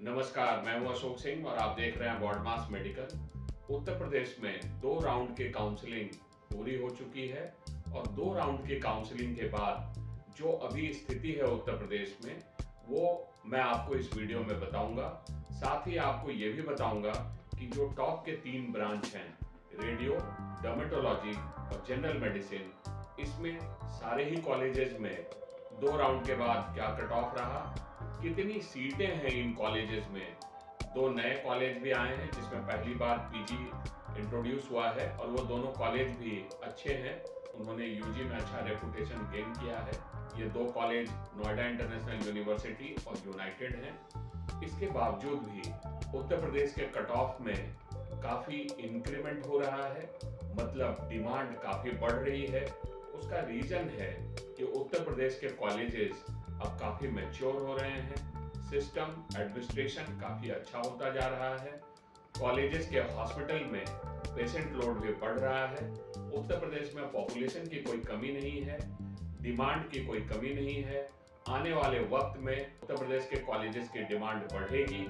नमस्कार, मैं हूं अशोक सिंह और आप देख रहे हैं बॉडमास मेडिकल। उत्तर प्रदेश में 2 राउंड की काउंसलिंग पूरी हो चुकी है और 2 राउंड की काउंसलिंग के बाद जो अभी स्थिति है उत्तर प्रदेश में वो मैं आपको इस वीडियो में बताऊंगा। साथ ही आपको ये भी बताऊंगा कि जो टॉप के 3 ब्रांच हैं, रेडियो, डर्मेटोलॉजी और जनरल मेडिसिन, इसमें सारे ही कॉलेजेस में 2 राउंड के बाद क्या कट ऑफ रहा, कितनी सीटें हैं इन कॉलेजेस में। 2 नए कॉलेज भी आए हैं जिसमें पहली बार पीजी इंट्रोड्यूस हुआ है और वो दोनों कॉलेज भी अच्छे हैं, उन्होंने यूजी में अच्छा रेपुटेशन गेन किया है। ये 2 कॉलेज नोएडा इंटरनेशनल यूनिवर्सिटी और यूनाइटेड हैं। इसके बावजूद भी उत्तर प्रदेश के कट ऑफ में काफ़ी इंक्रीमेंट हो रहा है, मतलब डिमांड काफ़ी बढ़ रही है। उसका रीज़न है कि उत्तर प्रदेश के कॉलेजेस अब काफ़ी मैच्योर हो रहे हैं, सिस्टम एडमिनिस्ट्रेशन काफ़ी अच्छा होता जा रहा है, कॉलेजेस के हॉस्पिटल में पेशेंट लोड भी बढ़ रहा है। उत्तर प्रदेश में पॉपुलेशन की कोई कमी नहीं है, डिमांड की कोई कमी नहीं है। आने वाले वक्त में उत्तर प्रदेश के कॉलेजेस की डिमांड बढ़ेगी।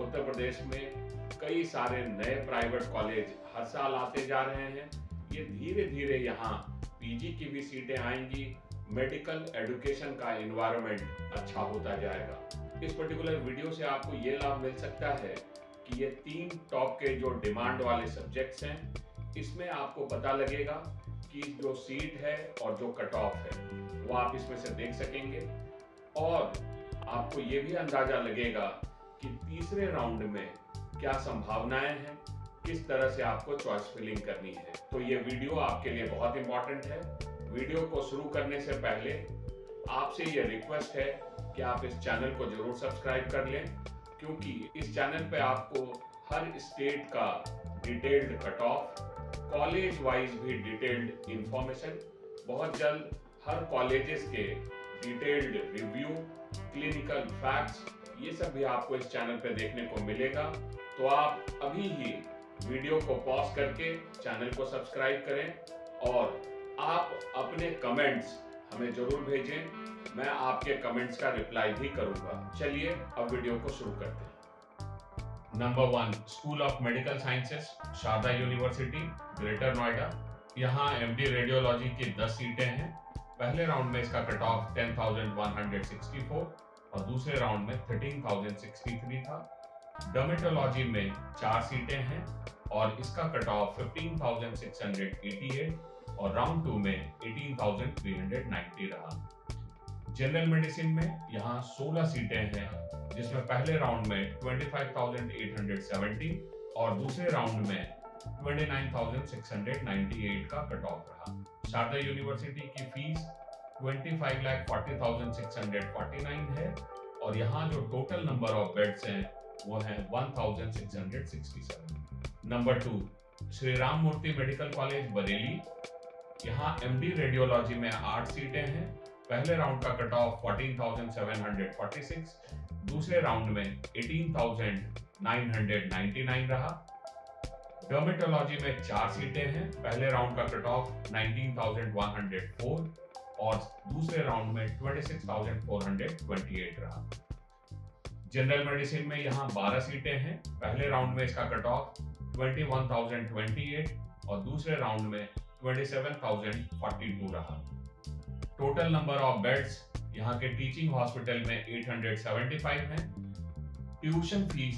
उत्तर प्रदेश में कई सारे नए प्राइवेट कॉलेज हर साल आते जा रहे हैं। ये धीरे धीरे यहाँ पीजी की भी सीटें आएंगी, मेडिकल एजुकेशन का एनवायरनमेंट अच्छा होता जाएगा। इस पर्टिकुलर वीडियो से आपको ये लाभ मिल सकता है कि ये 3 टॉप के जो डिमांड वाले सब्जेक्ट्स हैं, इसमें आपको पता लगेगा कि जो सीट है और जो कट ऑफ है वो आप इसमें से देख सकेंगे और आपको ये भी अंदाजा लगेगा कि तीसरे राउंड में क्या संभावनाएं हैं, किस तरह से आपको चॉइस फिलिंग करनी है। तो ये वीडियो आपके लिए बहुत इंपॉर्टेंट है। वीडियो को शुरू करने से पहले आपसे ये रिक्वेस्ट है कि आप इस चैनल को जरूर सब्सक्राइब कर लें, क्योंकि इस चैनल पे आपको हर स्टेट का detailed cut off, college wise भी डिटेल्ड इंफॉर्मेशन, बहुत जल्द हर कॉलेजेस के डिटेल्ड रिव्यू, क्लिनिकल फैक्ट्स, ये सब भी आपको इस चैनल पे देखने को मिलेगा। तो आप अभी ही वीडियो को पॉज करके चैनल को सब्सक्राइब करें और आप अपने कमेंट्स हमें जरूर भेजें, मैं आपके कमेंट्स का रिप्लाई भी करूंगा। चलिए अब वीडियो को शुरू करते हैं। Number 1, school of medical sciences, Sharda university, greater Noida. यहाँ एमडी रेडियोलॉजी की 10 सीटें हैं। पहले राउंड में इसका कट ऑफ 10,164 और दूसरे राउंड में 13,063 था। डर्मेटोलॉजी में 4 सीटें हैं और इसका कट ऑफ 15,688 और राउंड 2 में 18,390 रहा। जनरल मेडिसिन में यहाँ 16 सीटें हैं, जिसमें पहले राउंड में 25,870 और दूसरे राउंड में 29,698 का कट ऑफ रहा। शारदा यूनिवर्सिटी की फीस 25,40,649 है और यहाँ जो टोटल नंबर ऑफ बेड्स हैं वो है 1,667। नंबर 2, श्री राम मूर्ति मेडिकल कॉलेज बरेली। यहाँ एमडी रेडियोलॉजी में 8 सीटें हैं। पहले राउंड का कट ऑफ 14,746, दूसरे राउंड में 18,999 रहा। डर्मेटोलॉजी में 4 सीटें हैं। पहले राउंड का कट ऑफ 19,104 और दूसरे राउंड में 26,428 रहा। जनरल मेडिसिन में यहाँ 12 सीटें हैं। पहले राउंड में इसका कट ऑफ 21,028 और दूसरे राउंड में 27,042 रहा। टोटल नंबर ऑफ बेड्स यहाँ के टीचिंग हॉस्पिटल में 875 हैं। ट्यूशन फीस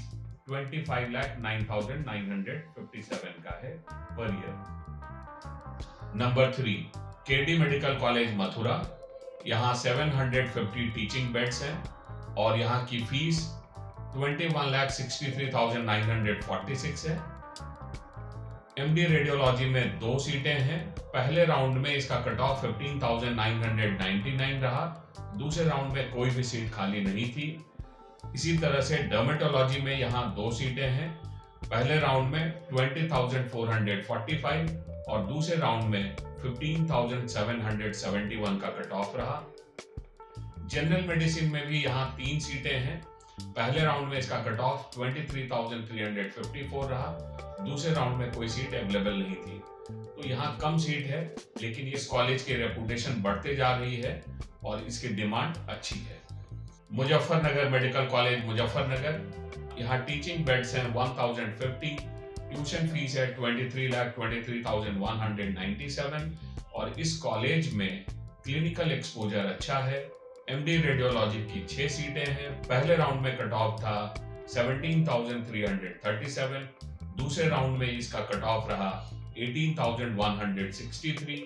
25,09,957 का है per year. Number 3, KD medical college Mathura. यहाँ 750 टीचिंग बेड्स हैं और यहाँ की फीस 21,63,946 है। एमडी रेडियोलॉजी में 2 सीटें हैं। पहले राउंड में इसका कट ऑफ 15,999 रहा, दूसरे राउंड में कोई भी सीट खाली नहीं थी। इसी तरह से डर्मेटोलॉजी में यहाँ 2 सीटें हैं। पहले राउंड में 20,445 और दूसरे राउंड में 15,771 का कट ऑफ रहा। जनरल मेडिसिन में भी यहाँ 3 सीटें हैं। पहले राउंड में इसका कट ऑफ 23,354 रहा, दूसरे राउंड में कोई सीट अवेलेबल नहीं थी। तो यहाँ कम सीट है, लेकिन इस कॉलेज की रेपुटेशन बढ़ते जा रही है और इसकी डिमांड अच्छी है। मुजफ्फरनगर मेडिकल कॉलेज मुजफ्फरनगर, यहाँ टीचिंग बेड्स हैं 1050, ट्यूशन फीस है 23,23,197 और इस कॉलेज में क्लिनिकल एक्सपोजर अच्छा है। एमडी रेडियोलॉजी की 6 सीटें हैं। पहले राउंड में कट ऑफ था 17,337, दूसरे राउंड में इसका कट ऑफ रहा 18,163।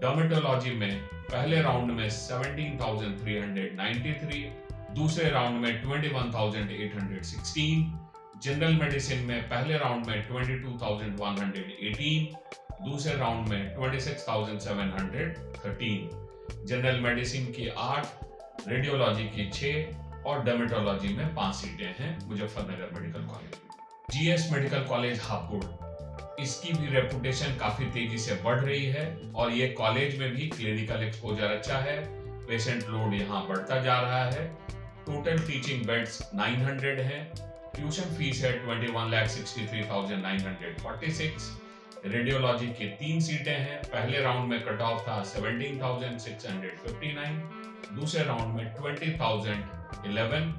डर्मेटोलॉजी में पहले राउंड में 17,393, दूसरे राउंड में 21,816। जनरल मेडिसिन में पहले राउंड में 22,118, दूसरे राउंड में 26,713। जनरल मेडिसिन की 8, रेडियोलॉजी की 6 और डर्मेटोलॉजी में 5 सीटें हैं Muzaffarnagar medical college. GS medical college Hapur, इसकी भी रेपुटेशन काफी तेजी से बढ़ रही है और ये कॉलेज में भी क्लिनिकल एक्सपोजर अच्छा है। पेशेंट लोड यहाँ बढ़ता जा रहा है। टोटल टीचिंग बेड्स 900 हैं। ट्यूशन फीस है 21,63,946। रेडियोलॉजी की 3 सीटें हैं। पहले राउंड में कट ऑफ था 17,659, दूसरे राउंड में 20,011।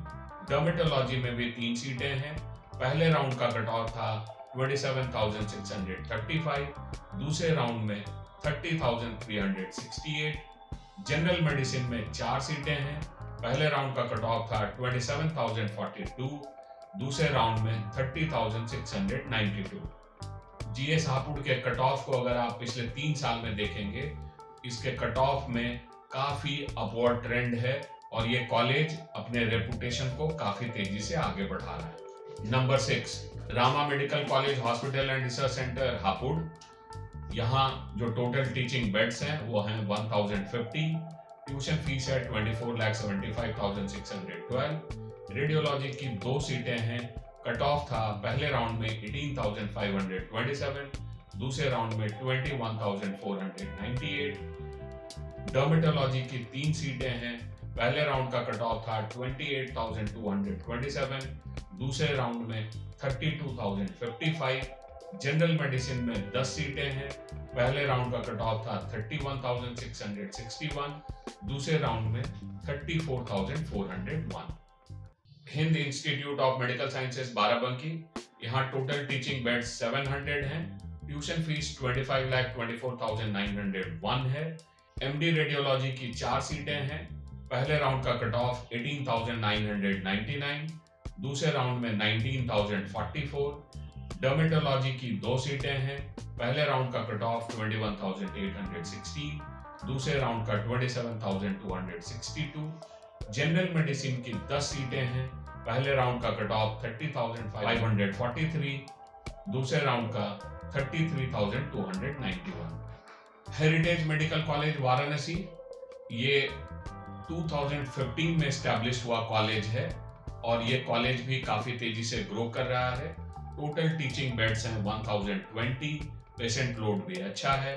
डर्मेटोलॉजी में भी 3 सीटें हैं। पहले राउंड का कट ऑफ था 27,635, दूसरे राउंड में 30,368। जनरल मेडिसिन में 4 सीटें हैं। पहले राउंड का कट ऑफ था 27,042, दूसरे राउंड में 30,692। जीएस हापुड़ के कट ऑफ को अगर आप पिछले 3 साल में देखेंगे, इसके कट ऑफ में काफी अपवर्ड ट्रेंड है और ये कॉलेज अपने रेपुटेशन को काफी तेजी से आगे बढ़ा रहा है। Number 6, Rama medical college hospital and research centre Hapur. यहाँ जो टोटल टीचिंग बेड्स हैं वो हैं 1050। ट्यूशन फीस है 24,75,612। रेडियोलॉजी की 2 सीटें हैं। कट ऑफ था पहले राउंड में 18,527, दूसरे राउंड में 21,498। डर्मेटोलॉजी की 3 सीटें हैं। पहले राउंड का कट ऑफ था 28,227, दूसरे राउंड में 32,055। जनरल मेडिसिन में 10 सीटें हैं। पहले राउंड का कट ऑफ था 31,661, दूसरे राउंड में 34,401। Hind institute of medical sciences Barabanki, यहाँ टोटल टीचिंग बेड्स 700 हैं। ट्यूशन फीस 25,24,901 है। एमडी रेडियोलॉजी की 4 सीटें हैं। पहले राउंड का कट ऑफ 18,999, दूसरे राउंड में 19,044। डर्मेटोलॉजी की 2 सीटें हैं। पहले राउंड का कट ऑफ 21,816, दूसरे राउंड का 27,262। जनरल मेडिसिन की 10 सीटें हैं। पहले राउंड का कट ऑफ 30,543, दूसरे राउंड का 33,291। हेरिटेज मेडिकल कॉलेज वाराणसी, ये 2015 में एस्टैब्लिश हुआ कॉलेज है और ये कॉलेज भी काफी तेजी से ग्रो कर रहा है। टोटल टीचिंग बेड्स हैं 1020, पेशेंट लोड भी अच्छा है।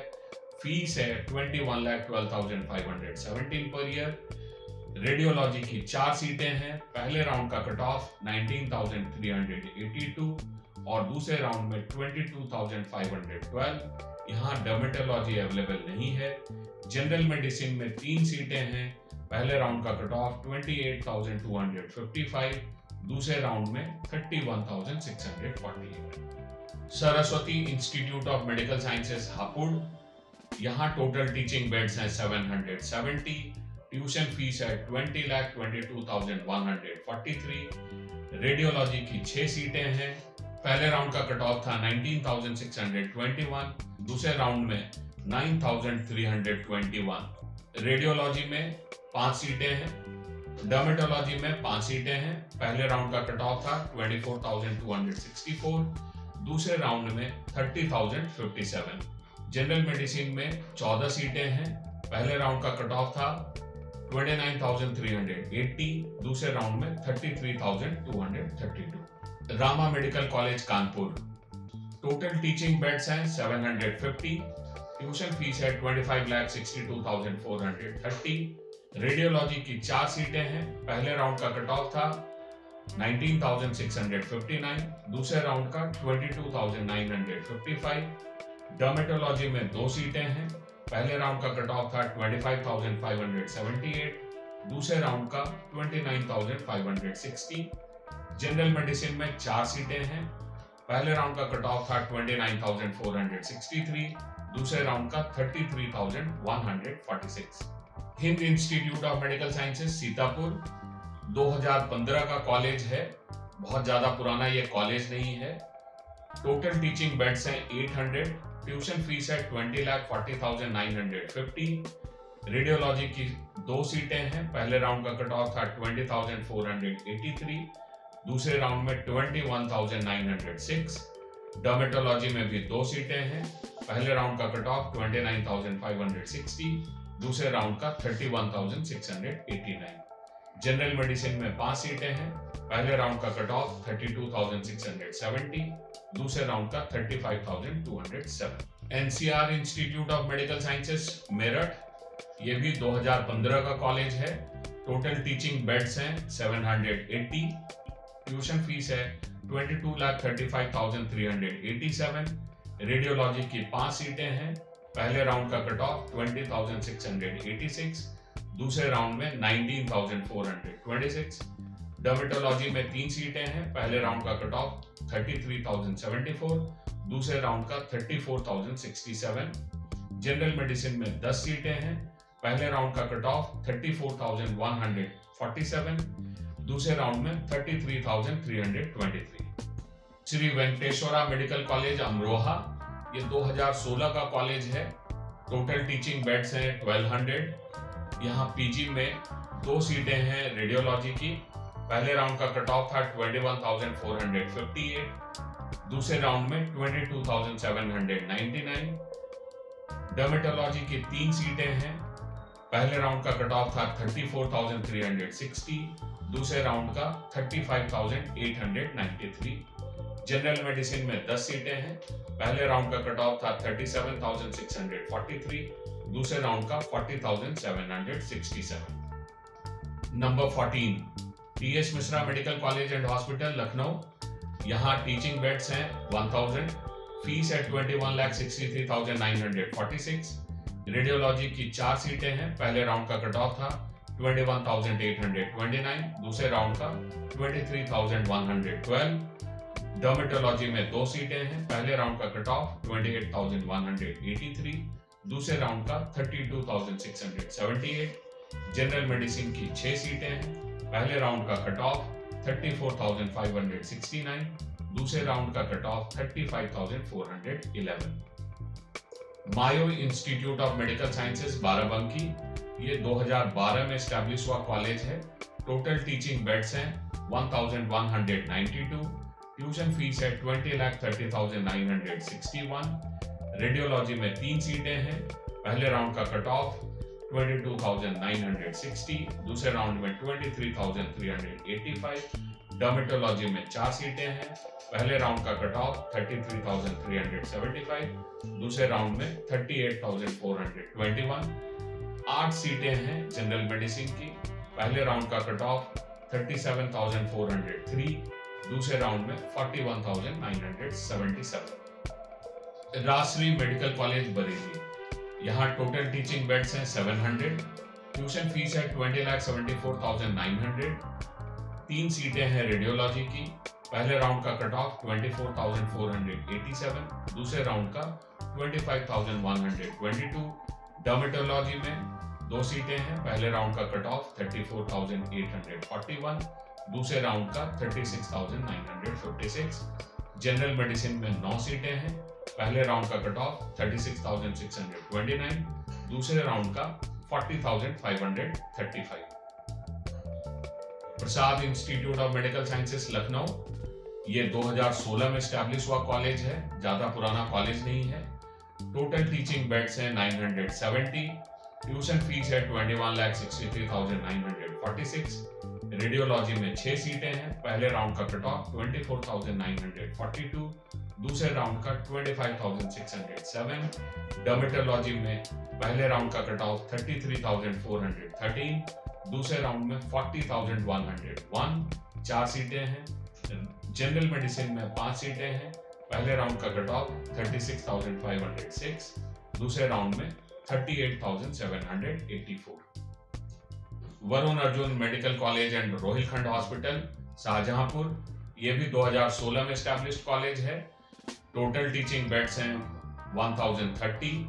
फीस है 21,12,517 पर ईयर। रेडियोलॉजी की 4 सीटें हैं। पहले राउंड का कट ऑफ 19,382 और दूसरे राउंड में 22,512। यहाँ डर्मेटोलॉजी अवेलेबल नहीं है। जनरल मेडिसिन में 3 सीटें हैं। पहले राउंड का कट ऑफ 28,255, दूसरे राउंड में 31,648। Saraswati institute of medical sciences Hapur, यहाँ टोटल टीचिंग बेड्स हैं 770। ट्यूशन फीस है 20,22,143। रेडियोलॉजी की 6 सीटें हैं। पहले राउंड का कट ऑफ था 19,621, दूसरे राउंड में 9,321। रेडियोलॉजी में 5 सीटें हैं। डर्मेटोलॉजी में 5 सीटें हैं। पहले राउंड का कट ऑफ था 24,264, दूसरे राउंड में 30,057। जनरल मेडिसिन में 14 सीटें हैं। पहले राउंड का कट ऑफ था 29,380, दूसरे राउंड में 33,232। Rama medical college Kanpur, total teaching beds हैं 750। ट्यूशन फीस है 25,62,430। रेडियोलॉजी की 4 सीटें हैं। पहले राउंड का कट ऑफ था 19,659, दूसरे राउंड का 22,955। डर्मेटोलॉजी में 2 सीटें हैं। पहले राउंड का कट ऑफ था 25,578, दूसरे राउंड का 29,560। जनरल मेडिसिन में 4 सीटें हैं। पहले राउंड का कट ऑफ था 29,463, दूसरे राउंड का 33,146। Hind institute of medical sciences Sitapur 2015 का कॉलेज है, बहुत ज्यादा पुराना ये कॉलेज नहीं है। टोटल टीचिंग बेड्स हैं 800, ट्यूशन फीस है 20,40,950। रेडियोलॉजी की 2 सीटें हैं। पहले राउंड का कट ऑफ था 20,483, दूसरे राउंड में 21,906। डर्मेटोलॉजी में भी 2 सीटें हैं। पहले राउंड का कट ऑफ 29,560, दूसरे राउंड का 31,689। जनरल मेडिसिन में 5 सीटें हैं। पहले राउंड का कट ऑफ 32,670, दूसरे राउंड का 35,207। NCR institute of medical sciences Meerut, ये भी 2015 का कॉलेज है। टोटल टीचिंग बेड्स हैं 780, ट्यूशन फीस है 22,35,387। रेडियोलॉजी की 5 सीटें हैं। पहले राउंड का कट ऑफ 20,686, दूसरे राउंड में 19,426। डर्मेटोलॉजी में 3 सीटें हैं। पहले राउंड का कट ऑफ 33,074, दूसरे राउंड का 34,067। जनरल मेडिसिन में 10 सीटें हैं। पहले राउंड का कट ऑफ 34,147, दूसरे राउंड में 33,323। श्री वेंकटेश्वरा मेडिकल कॉलेज अमरोहा, ये 2016 का कॉलेज है। टोटल टीचिंग बेड्स हैं 1200। यहाँ पीजी में 2 सीटें हैं रेडियोलॉजी की। पहले राउंड का कट ऑफ था 21,458, दूसरे राउंड में 22,799। डर्मेटोलॉजी की 3 सीटें हैं। पहले राउंड का कट ऑफ था 34,360, दूसरे राउंड का 35,893। जनरल मेडिसिन में 10 सीटें हैं। पहले राउंड का कट ऑफ था 37,643, दूसरे राउंड का 40,767। Number 14 TS Mishra medical college and hospital Lucknow, यहाँ टीचिंग बेड्स हैं 1000, फीस है 21,63,946। रेडियोलॉजी की 4 सीटें हैं। पहले राउंड का कट ऑफ था 21,829, दूसरे राउंड का 23,112। डर्मेटोलॉजी में 2 सीटें हैं। पहले राउंड का कट ऑफ 28,183, दूसरे राउंड का 32,678। जनरल मेडिसिन की 6 सीटें हैं। पहले राउंड का कट ऑफ 34,569, दूसरे राउंड का cut off 35,411। Mayo institute of medical sciences Barabanki, ये 2012 में एस्टैब्लिश हुआ कॉलेज है। टोटल टीचिंग बेड्स हैं 1,192, ट्यूशन फीस है 20,30,961। रेडियोलॉजी में 3 सीटें हैं। पहले राउंड का कट ऑफ 22,960, दूसरे राउंड में 23,385। डर्मेटोलॉजी में 4 सीटें हैं। पहले राउंड का कट ऑफ 33,375, दूसरे राउंड में 38,421। 8 सीटें हैं जनरल मेडिसिन की। पहले राउंड का कट ऑफ 37,403, दूसरे राउंड में 41,977। राजश्री मेडिकल कॉलेज बरेली, यहाँ टोटल टीचिंग बेड्स हैं 700, ट्यूशन फीस है 20,74,900। 3 सीटें हैं रेडियोलॉजी की। पहले राउंड का कट ऑफ 24,487, दूसरे राउंड का 25,122। डर्मेटोलॉजी में 2 सीटें हैं। पहले राउंड का कट ऑफ 34,841, दूसरे राउंड का 36,956। जनरल मेडिसिन में 9 सीटें हैं। पहले राउंड का कट ऑफ 36,629, दूसरे राउंड का 40,535। Prasad institute of medical sciences Lucknow, ये 2016 में एस्टैब्लिश हुआ कॉलेज है, ज्यादा पुराना कॉलेज नहीं है। टोटल टीचिंग बेड्स हैं 970, ट्यूशन फीस है 21,63,946। रेडियोलॉजी में 6 सीटें हैं। पहले राउंड का कट ऑफ 24,942, दूसरे राउंड का 25,607। डर्मेटोलॉजी में पहले राउंड का कट ऑफ 33,413, दूसरे राउंड में 40,101। 4 सीटें हैं। जनरल मेडिसिन में 5 सीटें हैं। पहले राउंड का कट ऑफ 36,506, दूसरे राउंड में 38,784। Varun Arjun medical college and Rohilkhand hospital Shahjahanpur, ये भी 2016 में एस्टैब्लिश्ड कॉलेज है। टोटल टीचिंग बेड्स हैं 1030,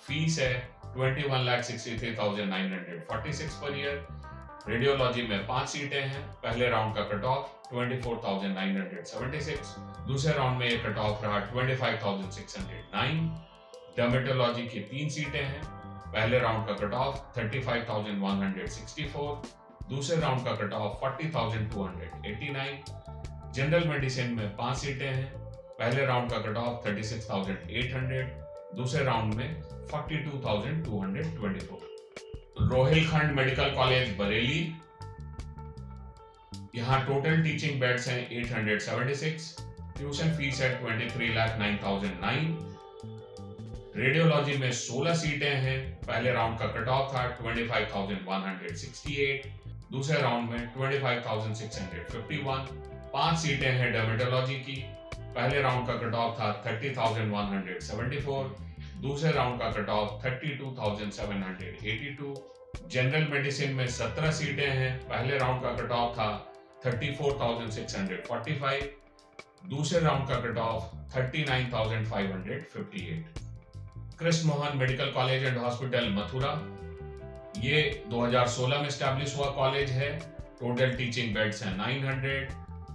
फीस है 21,63,946 पर ईयर। रेडियोलॉजी में 5 सीटें हैं। पहले राउंड का कट ऑफ 24,976, दूसरे राउंड में ये कट ऑफ रहा 25,609। डर्मेटोलॉजी की 3 सीटें हैं। पहले राउंड का कट ऑफ 35,164, दूसरे राउंड का कट ऑफ 40,289। जनरल मेडिसिन में 5 सीटें हैं। पहले राउंड का कट ऑफ 36,800, दूसरे राउंड में 42,224। रोहिलखंड मेडिकल कॉलेज बरेली, यहाँ टोटल टीचिंग बेड्स हैं 876, ट्यूशन फीस है 23,09,009। रेडियोलॉजी में 16 सीटें हैं। पहले राउंड का कट ऑफ था 25,168, दूसरे राउंड में 25,651। 5 सीटें हैं डर्मेटोलॉजी की। पहले राउंड का कट ऑफ था 30,174, दूसरे राउंड का कट ऑफ 32,782। जनरल मेडिसिन में 17 सीटें हैं। पहले राउंड का कट ऑफ था 34,645, दूसरे राउंड का cut of 39,558। Krishna Mohan medical college and hospital Mathura, ये 2016 में एस्टैब्लिश हुआ कॉलेज है। टोटल टीचिंग बेड्स हैं 900,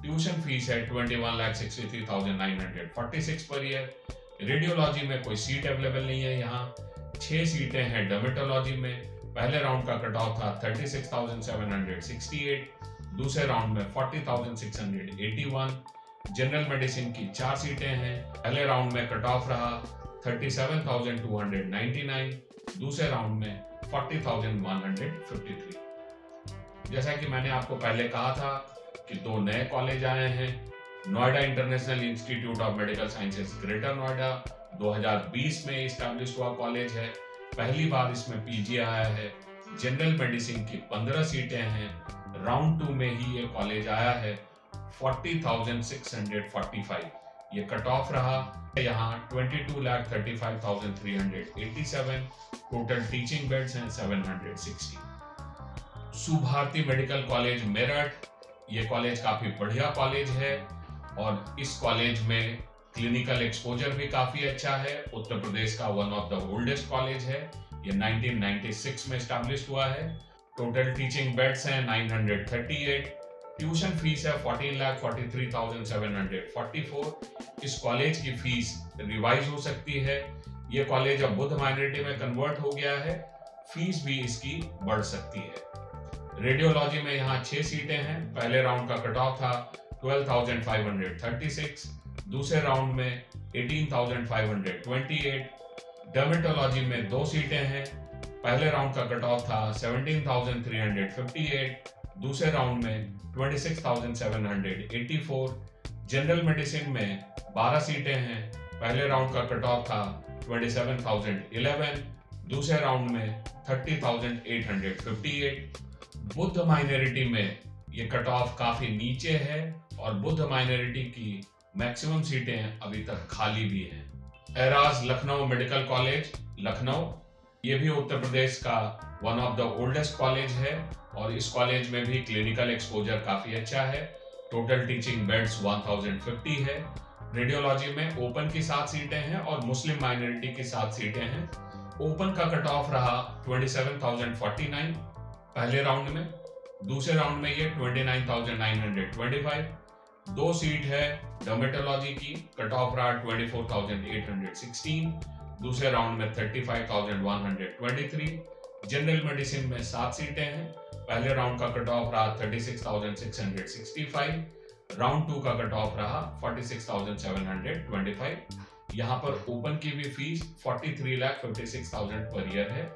ट्यूशन फीस है 21,63,946 पर ईयर। रेडियोलॉजी में कोई सीट अवेलेबल नहीं है। यहाँ 6 सीटें हैं डर्मेटोलॉजी में। पहले राउंड का कट ऑफ था 36,768, दूसरे राउंड में 40,681। जनरल मेडिसिन की 4 सीटें हैं। पहले राउंड में कट ऑफ रहा 37,299, दूसरे राउंड में 40,153। जैसा कि मैंने आपको पहले कहा था कि 2 नए कॉलेज आए हैं। Noida international institute of medical sciences greater Noida 2020 में एस्टैब्लिश हुआ कॉलेज है। पहली बार इसमें पीजी आया है। जनरल मेडिसिन की 15 सीटें हैं। राउंड 2 में ही ये कॉलेज आया है। 40,645 ये कट ऑफ रहा। यहाँ 22,35,387, टोटल टीचिंग बेड्स हैं 760। सुभारती मेडिकल कॉलेज मेरठ, ये कॉलेज काफी बढ़िया कॉलेज है और इस कॉलेज में क्लिनिकल एक्सपोजर भी काफी अच्छा है। उत्तर प्रदेश का one of the oldest college है। ये 1996 में एस्टैब्लिश हुआ है। टोटल टीचिंग बेड्स हैं 938, ट्यूशन फीस है 14,43,744। इस कॉलेज की फीस रिवाइज हो सकती है। ये कॉलेज अब बुद्ध माइनॉरिटी में कन्वर्ट हो गया है, फीस भी इसकी बढ़ सकती है। रेडियोलॉजी में यहाँ 6 सीटें हैं। पहले राउंड का कट ऑफ था 12,536, दूसरे राउंड में 18,528। डर्मेटोलॉजी में 2 सीटें हैं। पहले राउंड का कट ऑफ था 17,358, दूसरे राउंड में 26,784। जनरल मेडिसिन में 12 सीटें हैं। पहले राउंड का कट ऑफ था 27,011, दूसरे राउंड में 30,858। बुद्ध माइनॉरिटी में ये कट ऑफ काफी नीचे है और बुद्ध माइनॉरिटी की मैक्सिमम सीटें अभी तक खाली भी हैं। Eras Lucknow medical college Lucknow, ये भी उत्तर प्रदेश का one of the oldest college है और इस कॉलेज में भी क्लिनिकल एक्सपोजर काफी अच्छा है। टोटल टीचिंग बेड्स 1050 है। रेडियोलॉजी में ओपन की 7 सीटें हैं और मुस्लिम माइनॉरिटी की 7 सीटें हैं। ओपन का कट ऑफ रहा 27,049 पहले राउंड में, दूसरे राउंड में ये 29,925। 2 सीट है डर्मेटोलॉजी की, कट ऑफ रहा 24,816, दूसरे राउंड में 35,123। जनरल मेडिसिन में 7 सीटें हैं। पहले राउंड का कट ऑफ रहा 36,665, राउंड 2 का कट ऑफ रहा 46,725। यहाँ पर ओपन की भी फीस 43,56,000 पर ईयर है।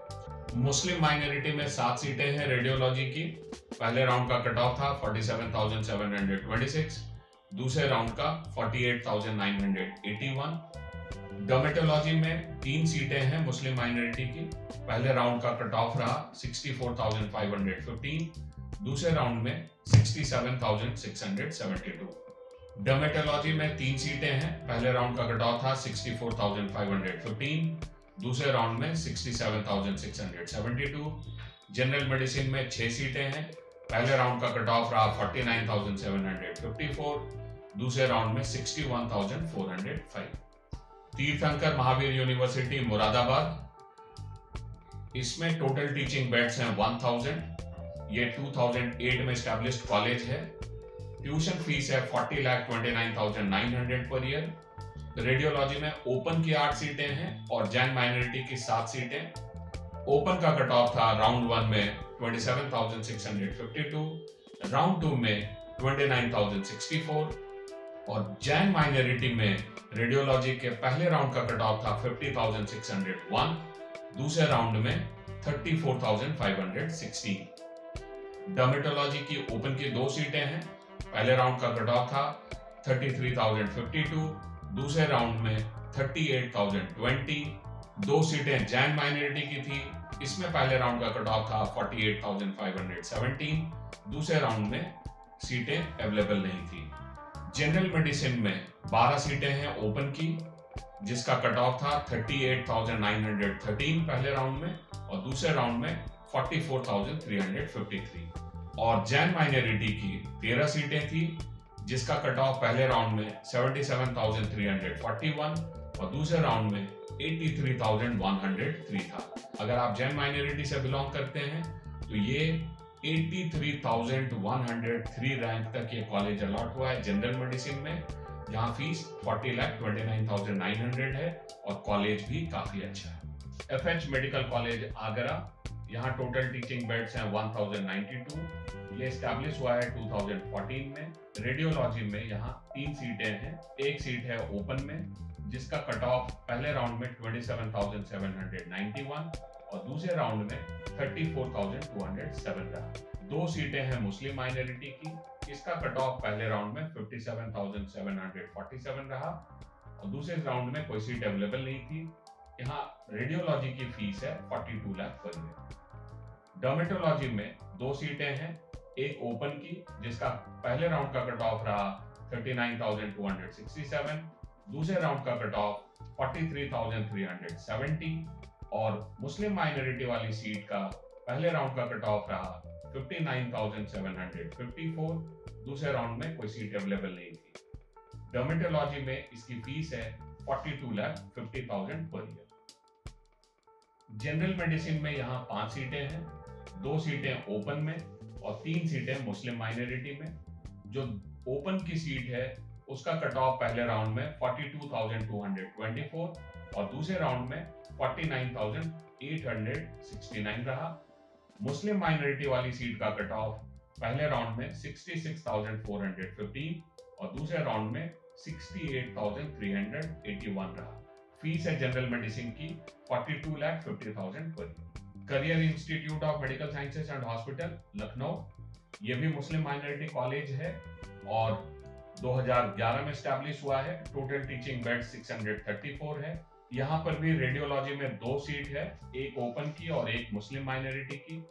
मुस्लिम माइनॉरिटी में 7 सीटें हैं रेडियोलॉजी की। पहले राउंड का कट ऑफ था 47,726, दूसरे राउंड का 48,981। डर्मेटोलॉजी में 3 सीटें हैं मुस्लिम माइनॉरिटी की। पहले राउंड का कट ऑफ रहा 64,515, दूसरे राउंड में 67,672। डर्मेटोलॉजी में 3 सीटें हैं। पहले राउंड का कट ऑफ था 64,515, दूसरे राउंड में 67,672। जनरल मेडिसिन में 6 सीटें हैं। पहले राउंड का कट ऑफ रहा 49,754, दूसरे राउंड में 61,405। तीर्थंकर महावीर यूनिवर्सिटी मुरादाबाद, इसमें टोटल टीचिंग बेड्स हैं 1000। ये 2008 में एस्टैब्लिश्ड कॉलेज है। ट्यूशन फीस है 40,29,900 पर ईयर। रेडियोलॉजी में ओपन की 8 सीटें हैं और जैन माइनॉरिटी की 7 सीटें। ओपन का कट ऑफ था राउंड 1 में 27,652, राउंड 2 में 29,064 और जैन माइनॉरिटी में रेडियोलॉजी के पहले राउंड का कट ऑफ था 50,601, दूसरे राउंड में 34,516। डर्मेटोलॉजी की ओपन की 2 सीटें हैं। पहले राउंड का कट ऑफ था 33,052, दूसरे राउंड में 38,020। 2 सीटें जैन माइनॉरिटी की थी। इसमें पहले राउंड का कट ऑफ था 48,517, दूसरे राउंड में सीटें अवेलेबल नहीं थी। जनरल मेडिसिन में 12 सीटें हैं ओपन की, जिसका कट ऑफ था 38,913 पहले राउंड में और दूसरे राउंड में 44,353। और जैन माइनॉरिटी की 13 सीटें थी, जिसका कट ऑफ पहले राउंड में 77,341 और दूसरे राउंड में 83,103 था। अगर आप जैन माइनॉरिटी से बिलोंग करते हैं तो ये 83,103 रैंक तक ये कॉलेज अलॉट हुआ है जनरल मेडिसिन में, जहाँ फीस 40,29,900 है और कॉलेज भी काफी अच्छा है। FH मेडिकल कॉलेज आगरा, यहाँ टोटल टीचिंग बेड्स हैं 1092। ये एस्टैब्लिश हुआ है 2014 में। रेडियोलॉजी में यहाँ 3 सीटें हैं। एक सीट है ओपन में, जिसका कट ऑफ पहले राउंड में 27,791 और दूसरे राउंड में 34,207 रहा। 2 सीटें हैं मुस्लिम माइनॉरिटी की। इसका कट ऑफ पहले राउंड में 57,747 रहा और दूसरे राउंड में कोई सीट अवेलेबल नहीं थी। यहाँ रेडियोलॉजी की फीस है 42 लाख पर ईयर। डर्मेटोलॉजी में 2 सीटें हैं। एक ओपन की, जिसका पहले राउंड का कट ऑफ रहा 39,267, दूसरे राउंड का कट ऑफ 43,370 और मुस्लिम माइनॉरिटी वाली सीट का पहले राउंड का कट ऑफ रहा 59,754, दूसरे राउंड में कोई सीट अवेलेबल नहीं थी। डर्मेटोलॉजी में इसकी फीस है 42,50,000 पर ईयर। जनरल मेडिसिन में यहाँ 5 सीटें हैं। 2 सीटें ओपन में और 3 सीटें मुस्लिम माइनॉरिटी में। जो ओपन की सीट है उसका कट ऑफ पहले राउंड में 42,224 और दूसरे राउंड में 49,869 रहा। मुस्लिम माइनॉरिटी वाली सीट का कट ऑफ पहले राउंड में 66,415 और दूसरे राउंड में 68,381 रहा। फीस है जनरल मेडिसिन की 42,50,000 per year. Career institute of medical sciences and hospital Lucknow, ये भी मुस्लिम माइनॉरिटी कॉलेज है और 2011 में एस्टैब्लिश हुआ है। टोटल टीचिंग बेड 634 है। यहाँ पर भी रेडियोलॉजी में 2 सीट है, एक ओपन की और एक मुस्लिम माइनॉरिटी की।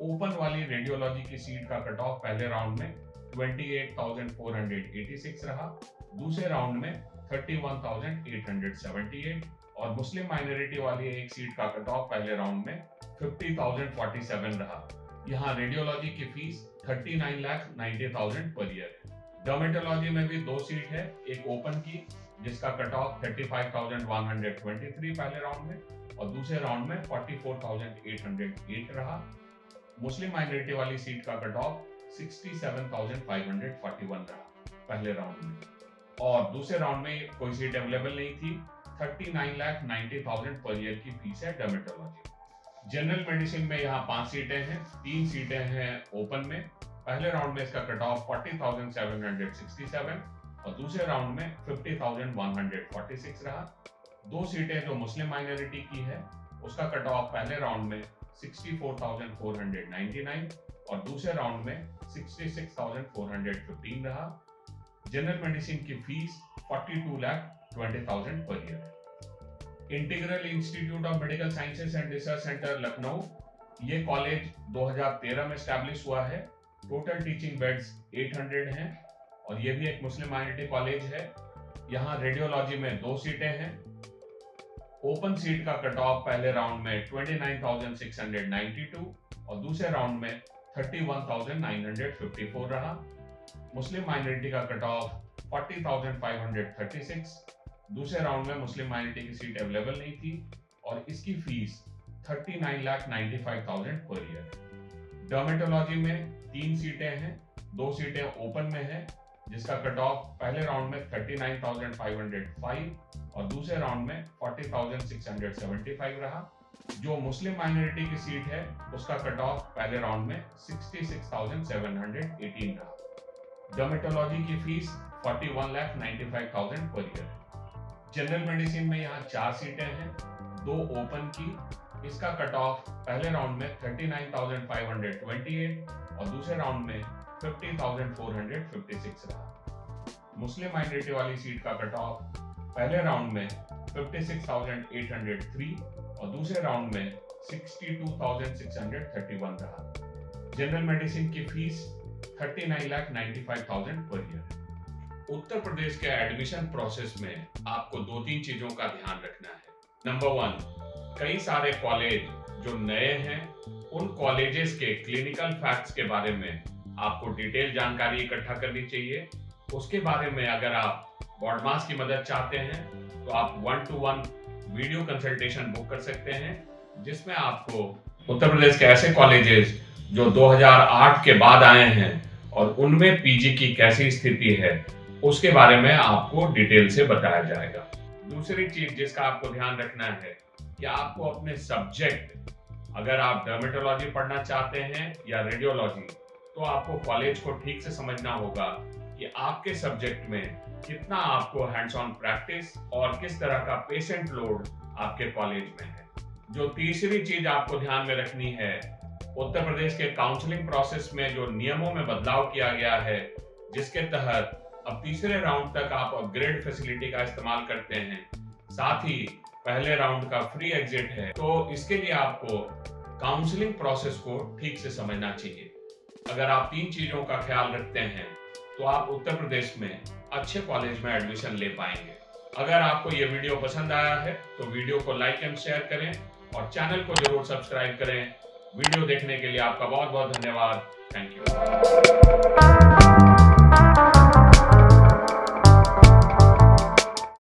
ओपन वाली रेडियोलॉजी की सीट का कट ऑफ पहले राउंड में 28,486 रहा, दूसरे राउंड में 31,878 और मुस्लिम माइनॉरिटी वाली एक सीट का कट ऑफ पहले राउंड में 50,047 रहा। यहाँ रेडियोलॉजी की फीस 39,90,000 पर ईयर है। डर्मेटोलॉजी में भी 2 सीट है, एक ओपन की, जिसका कट ऑफ 35,123 पहले राउंड में और दूसरे राउंड में 44,808 रहा। मुस्लिम माइनॉरिटी वाली सीट का कट ऑफ 67,541 रहा पहले राउंड में और दूसरे राउंड में कोई सीट अवेलेबल नहीं थी। 39,90,000 पर ईयर की फीस है डर्मेटोलॉजी। जनरल मेडिसिन में यहाँ 5 सीटें हैं। 3 सीटें हैं ओपन में। पहले राउंड में इसका कट ऑफ 40,767 और दूसरे राउंड में 50,146 रहा। 2 सीटें जो मुस्लिम माइनॉरिटी की है उसका कट ऑफ पहले राउंड में 64,499 और दूसरे राउंड में 66,415 रहा। जनरल मेडिसिन की फीस 42,20,000 पर ईयर है। Integral institute of medical sciences and research centre Lucknow, ये कॉलेज 2013 में एस्टैब्लिश हुआ है। टोटल टीचिंग बेड्स 800 हैं और ये भी एक मुस्लिम माइनॉरिटी कॉलेज है। यहाँ रेडियोलॉजी में 2 सीटें हैं। ओपन सीट का कट ऑफ पहले राउंड में 29,692 और दूसरे राउंड में 31,954 रहा। मुस्लिम माइनॉरिटी का कट ऑफ 40,536, दूसरे राउंड में मुस्लिम माइनॉरिटी की सीट अवेलेबल नहीं थी और इसकी फीस 39,95,000 पर ईयर। डर्मेटोलॉजी में 3 सीटें हैं, 2 सीटें ओपन में हैं, जिसका कट ऑफ पहले राउंड में 39,505 और दूसरे राउंड में 40,675 रहा। जो मुस्लिम माइनॉरिटी की सीट है उसका कट ऑफ पहले राउंड में 66,718 रहा। डर्मेटोलॉजी की fees 41,95,000 per year. General medicine में यहाँ 4 सीटें हैं, 2 ओपन की, इसका कट ऑफ पहले राउंड में 39,528 और दूसरे राउंड में 50,456 रहा। मुस्लिम माइनॉरिटी वाली सीट का कट ऑफ पहले राउंड में 56,803 और दूसरे राउंड में 62,631 रहा। जनरल मेडिसिन की fees 39,95,000 per year. Uttar Pradesh के एडमिशन प्रोसेस में आपको 2-3 चीजों का ध्यान रखना है। नंबर 1, कई सारे कॉलेज जो नए हैं उन कॉलेजेस के क्लिनिकल फैक्ट्स के बारे में आपको डिटेल जानकारी इकट्ठा करनी चाहिए। उसके बारे में अगर आप बॉडमास की मदद चाहते हैं तो आप 1-to-1 वीडियो कंसल्टेशन बुक कर सकते हैं, जिसमें आपको उत्तर प्रदेश के ऐसे कॉलेजेस जो 2008 के बाद आए हैं और उनमें पीजी की कैसी स्थिति है उसके बारे में आपको डिटेल से बताया जाएगा। दूसरी चीज जिसका आपको ध्यान रखना है कि आपको अपने सब्जेक्ट, अगर आप डर्मेटोलॉजी पढ़ना चाहते हैं या रेडियोलॉजी, तो आपको कॉलेज को ठीक से समझना होगा कि आपके सब्जेक्ट में कितना आपको हैंड्स ऑन प्रैक्टिस और किस तरह का पेशेंट लोड आपके कॉलेज में है। जो तीसरी चीज आपको ध्यान में रखनी है, उत्तर प्रदेश के काउंसलिंग प्रोसेस में जो नियमों में बदलाव किया गया है, जिसके तहत अब तीसरे राउंड तक आप अपग्रेड फैसिलिटी का इस्तेमाल करते हैं, साथ ही पहले राउंड का फ्री एग्जिट है, तो इसके लिए आपको काउंसलिंग प्रोसेस को ठीक से समझना चाहिए। अगर आप 3 चीजों का ख्याल रखते हैं तो आप उत्तर प्रदेश में अच्छे कॉलेज में एडमिशन ले पाएंगे। अगर आपको ये वीडियो पसंद आया है तो वीडियो को लाइक एंड शेयर करें और चैनल को जरूर सब्सक्राइब करें। वीडियो देखने के लिए आपका बहुत बहुत धन्यवाद। Thank you.